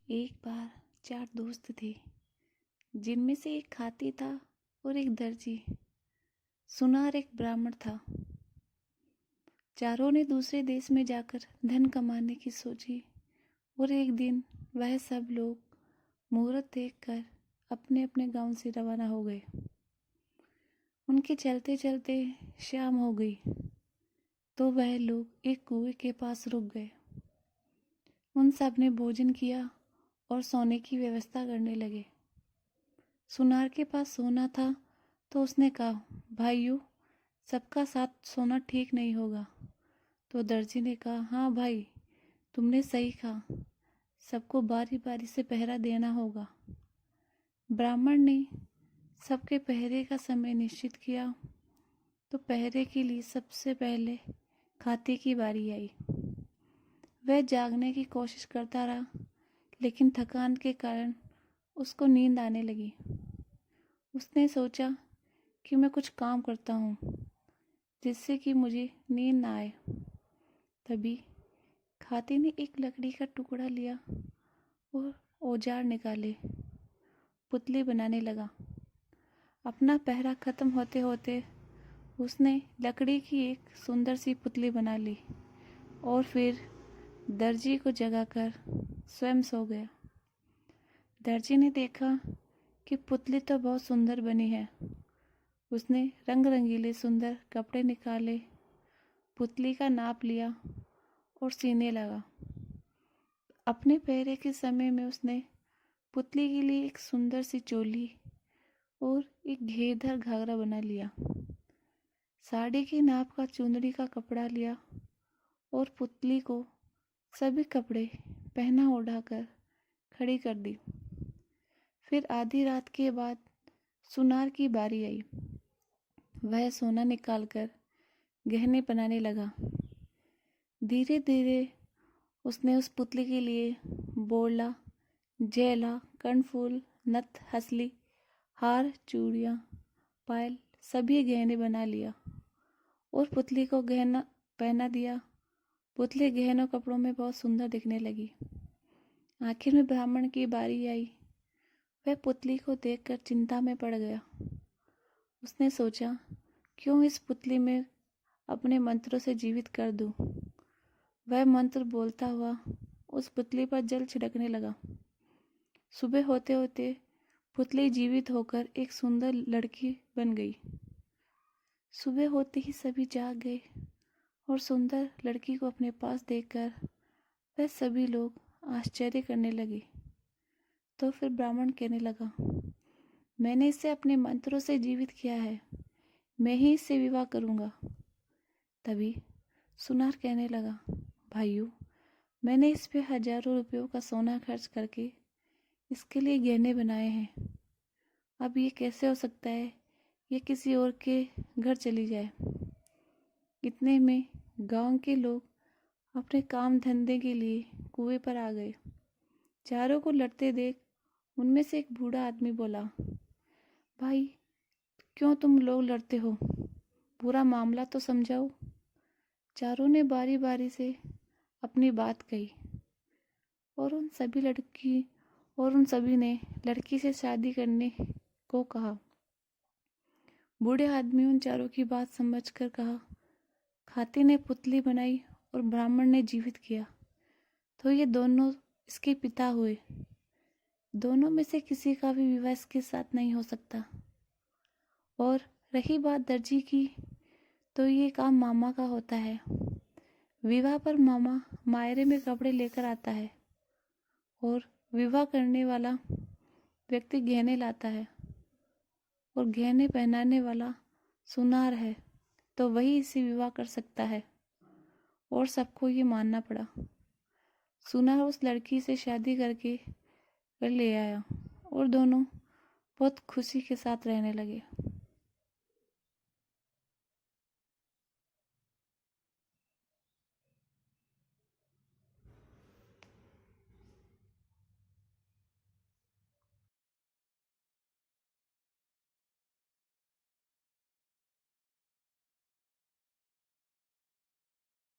एक बार 4 दोस्त थे, जिनमें से एक खाती था और एक दर्जी, सुनार एक ब्राह्मण था। चारों ने दूसरे देश में जाकर धन कमाने की सोची और एक दिन वह सब लोग मुहूर्त देखकर अपने अपने गांव से रवाना हो गए। उनके चलते चलते शाम हो गई तो वह लोग एक कुएं के पास रुक गए। उन सब ने भोजन किया और सोने की व्यवस्था करने लगे। सुनार के पास सोना था तो उसने कहा, भाइयों, सबका साथ सोना ठीक नहीं होगा। तो दर्जी ने कहा, हाँ भाई, तुमने सही कहा, सबको बारी बारी से पहरा देना होगा। ब्राह्मण ने सबके पहरे का समय निश्चित किया तो पहरे के लिए सबसे पहले खाते की बारी आई। वह जागने की कोशिश करता रहा, लेकिन थकान के कारण उसको नींद आने लगी। उसने सोचा कि मैं कुछ काम करता हूँ जिससे कि मुझे नींद ना आए। तभी खाते ने एक लकड़ी का टुकड़ा लिया और औजार निकाले, पुतली बनाने लगा। अपना पहरा खत्म होते होते उसने लकड़ी की एक सुंदर सी पुतली बना ली और फिर दर्जी को जगाकर स्वयं सो गया। दर्जी ने देखा कि पुतली तो बहुत सुंदर बनी है। उसने रंग रंगीले सुंदर कपड़े निकाले, पुतली का नाप लिया और सीने लगा। अपने पहरे के समय में उसने पुतली के लिए एक सुंदर सी चोली और एक घेरदार घाघरा बना लिया। साड़ी के नाप का चुंदड़ी का कपड़ा लिया और पुतली को सभी कपड़े पहना ओढ़ाकर खड़ी कर दी। फिर आधी रात के बाद सुनार की बारी आई। वह सोना निकालकर गहने बनाने लगा। धीरे धीरे उसने उस पुतली के लिए बोला, जेला, कर्णफूल, नथ, हसली, हार, चूड़ियाँ, पायल सभी गहने बना लिया और पुतली को गहना पहना दिया। पुतली गहनों कपड़ों में बहुत सुंदर दिखने लगी। आखिर में ब्राह्मण की बारी आई। वह पुतली को देखकर चिंता में पड़ गया। उसने सोचा, क्यों इस पुतली में अपने मंत्रों से जीवित कर दूं। वह मंत्र बोलता हुआ उस पुतली पर जल छिड़कने लगा। सुबह होते होते पुतली जीवित होकर एक सुंदर लड़की बन गई। सुबह होते ही सभी जाग गए और सुंदर लड़की को अपने पास देखकर वह सभी लोग आश्चर्य करने लगे। तो फिर ब्राह्मण कहने लगा, मैंने इसे अपने मंत्रों से जीवित किया है, मैं ही इससे विवाह करूँगा। तभी सुनार कहने लगा, भाइयों, मैंने इस पे हजारों रुपयों का सोना खर्च करके इसके लिए गहने बनाए हैं। अब ये कैसे हो सकता है ये किसी और के घर चली जाए। इतने में गांव के लोग अपने काम धंधे के लिए कुएं पर आ गए। चारों को लड़ते देख उनमें से एक बूढ़ा आदमी बोला, भाई, क्यों तुम लोग लड़ते हो, पूरा मामला तो समझाओ। चारों ने बारी बारी से अपनी बात कही और उन सभी ने लड़की से शादी करने को कहा। बूढ़े आदमी उन चारों की बात समझकर कहा, खाते ने पुतली बनाई और ब्राह्मण ने जीवित किया तो ये दोनों इसके पिता हुए। दोनों में से किसी का भी विवाह इसके साथ नहीं हो सकता। और रही बात दर्जी की, तो ये काम मामा का होता है। विवाह पर मामा मायरे में कपड़े लेकर आता है और विवाह करने वाला व्यक्ति गहने लाता है और गहने पहनाने वाला सुनार है, तो वही इसे विवाह कर सकता है। और सबको ये मानना पड़ा। सुनार उस लड़की से शादी करके कर ले आया और दोनों बहुत खुशी के साथ रहने लगे।